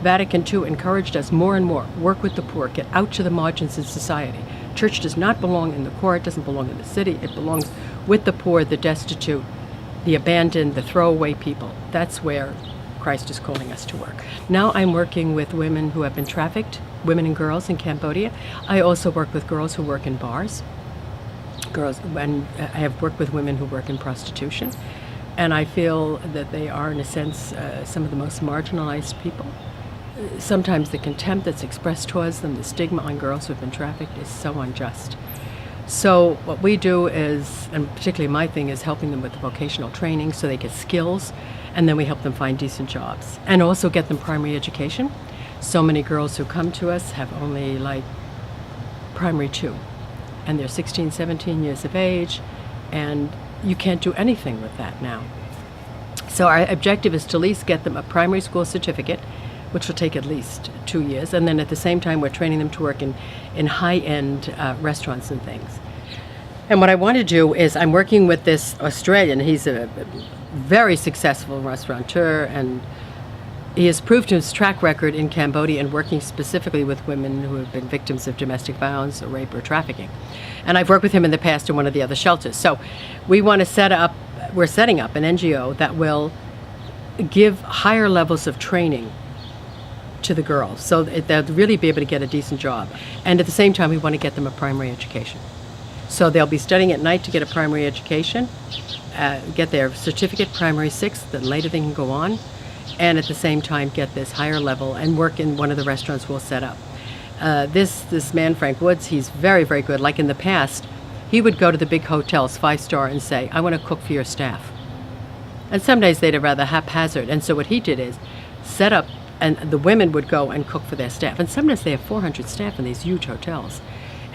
Vatican II encouraged us more and more, work with the poor, get out to the margins of society. Church does not belong in the court, doesn't belong in the city. It belongs with the poor, the destitute, the abandoned, the throwaway people. That's where Christ is calling us to work. Now I'm working with women who have been trafficked, women and girls in Cambodia. I also work with girls who work in bars. And I have worked with women who work in prostitution. And I feel that they are, in a sense, some of the most marginalized people. Sometimes the contempt that's expressed towards them, the stigma on girls who have been trafficked is so unjust. So what we do is, and particularly my thing, is helping them with vocational training so they get skills, and then we help them find decent jobs and also get them primary education. So many girls who come to us have only like primary 2, and they're 16, 17 years of age, and you can't do anything with that now. So our objective is to at least get them a primary school certificate, which will take at least 2 years, and then at the same time we're training them to work in high-end restaurants and things. And what I want to do is, I'm working with this Australian. He's a very successful restaurateur, and he has proved his track record in Cambodia and working specifically with women who have been victims of domestic violence or rape or trafficking. And I've worked with him in the past in one of the other shelters. So we want to we're setting up an NGO that will give higher levels of training to the girls so that they'll really be able to get a decent job. And at the same time, we want to get them a primary education. So they'll be studying at night to get a primary education, get their certificate, primary 6, then later they can go on, and at the same time get this higher level and work in one of the restaurants we'll set up. This man, Frank Woods, he's very, very good. Like in the past, he would go to the big hotels, 5-star, and say, I want to cook for your staff. And some days they'd rather haphazard. And so what he did is set up, and the women would go and cook for their staff. And sometimes they have 400 staff in these huge hotels.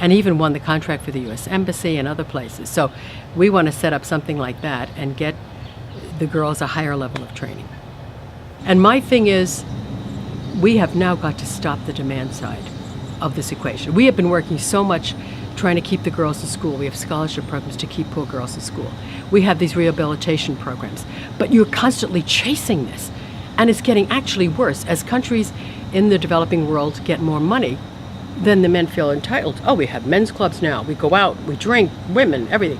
And he even won the contract for the U.S. Embassy and other places. So we want to set up something like that and get the girls a higher level of training. And my thing is, we have now got to stop the demand side of this equation. We have been working so much trying to keep the girls in school. We have scholarship programs to keep poor girls in school. We have these rehabilitation programs. But you're constantly chasing this. And it's getting actually worse. As countries in the developing world get more money, then the men feel entitled. Oh, we have men's clubs now. We go out, we drink, women, everything.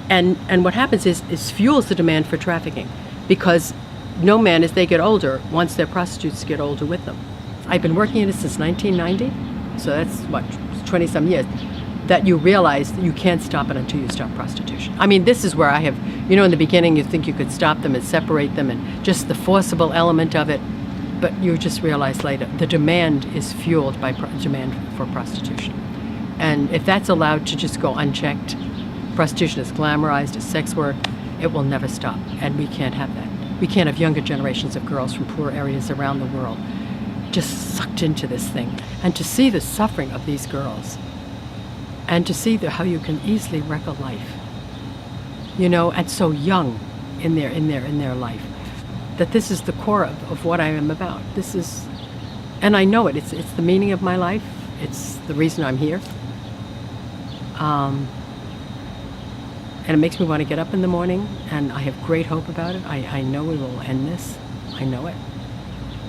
And what happens is fuels the demand for trafficking, because no man, as they get older, wants their prostitutes to get older with them. I've been working in it since 1990, so that's, 20-some years, that you realize that you can't stop it until you stop prostitution. I mean, this is where I have, in the beginning you think you could stop them and separate them and just the forcible element of it, but you just realize later the demand is fueled by demand for prostitution. And if that's allowed to just go unchecked, prostitution is glamorized as sex work, it will never stop, and we can't have that. We can't have younger generations of girls from poor areas around the world just sucked into this thing. And to see the suffering of these girls, and to see how you can easily wreck a life, and so young in their life, that this is the core of what I am about. This is, and I know it. It's the meaning of my life. It's the reason I'm here. And it makes me want to get up in the morning, and I have great hope about it. I know we will end this. I know it.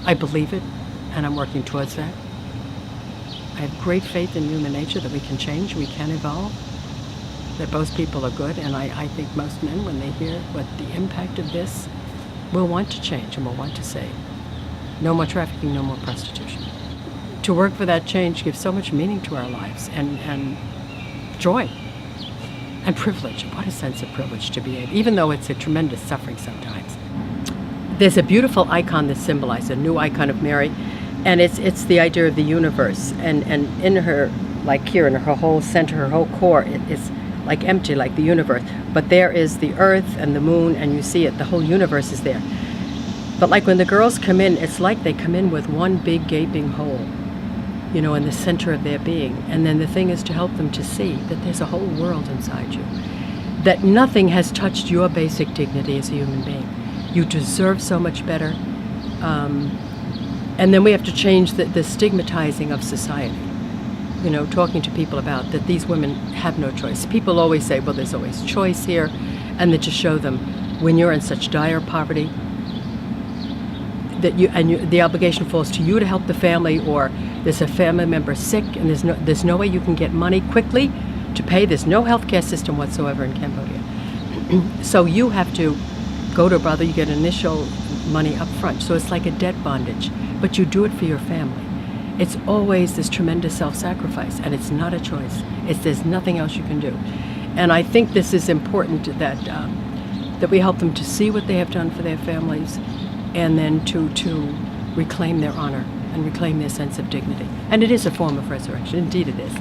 I believe it, and I'm working towards that. I have great faith in human nature that we can change, we can evolve, that most people are good, and I think most men, when they hear what the impact of this, will want to change and will want to say, no more trafficking, no more prostitution. To work for that change gives so much meaning to our lives, and joy, and privilege. What a sense of privilege to be able, even though it's a tremendous suffering sometimes. There's a beautiful icon that symbolizes a new icon of Mary, and it's the idea of the universe, and in her, like here in her whole center, her whole core, it is like empty, like the universe, but there is the earth and the moon, and you see it, the whole universe is there. But like when the girls come in, it's like they come in with one big gaping hole, in the center of their being. And then the thing is to help them to see that there's a whole world inside you, that nothing has touched your basic dignity as a human being. You deserve so much better. And then we have to change the stigmatizing of society. Talking to people about that these women have no choice. People always say, well, there's always choice here, and then to show them when you're in such dire poverty, the obligation falls to you to help the family, or there's a family member sick and there's no way you can get money quickly to pay. There's no healthcare system whatsoever in Cambodia. So you have to go to a brother, you get initial money up front. So it's like a debt bondage, but you do it for your family. It's always this tremendous self-sacrifice, and it's not a choice. There's nothing else you can do. And I think this is important, that we help them to see what they have done for their families, and then to reclaim their honor and reclaim their sense of dignity. And it is a form of resurrection. Indeed it is.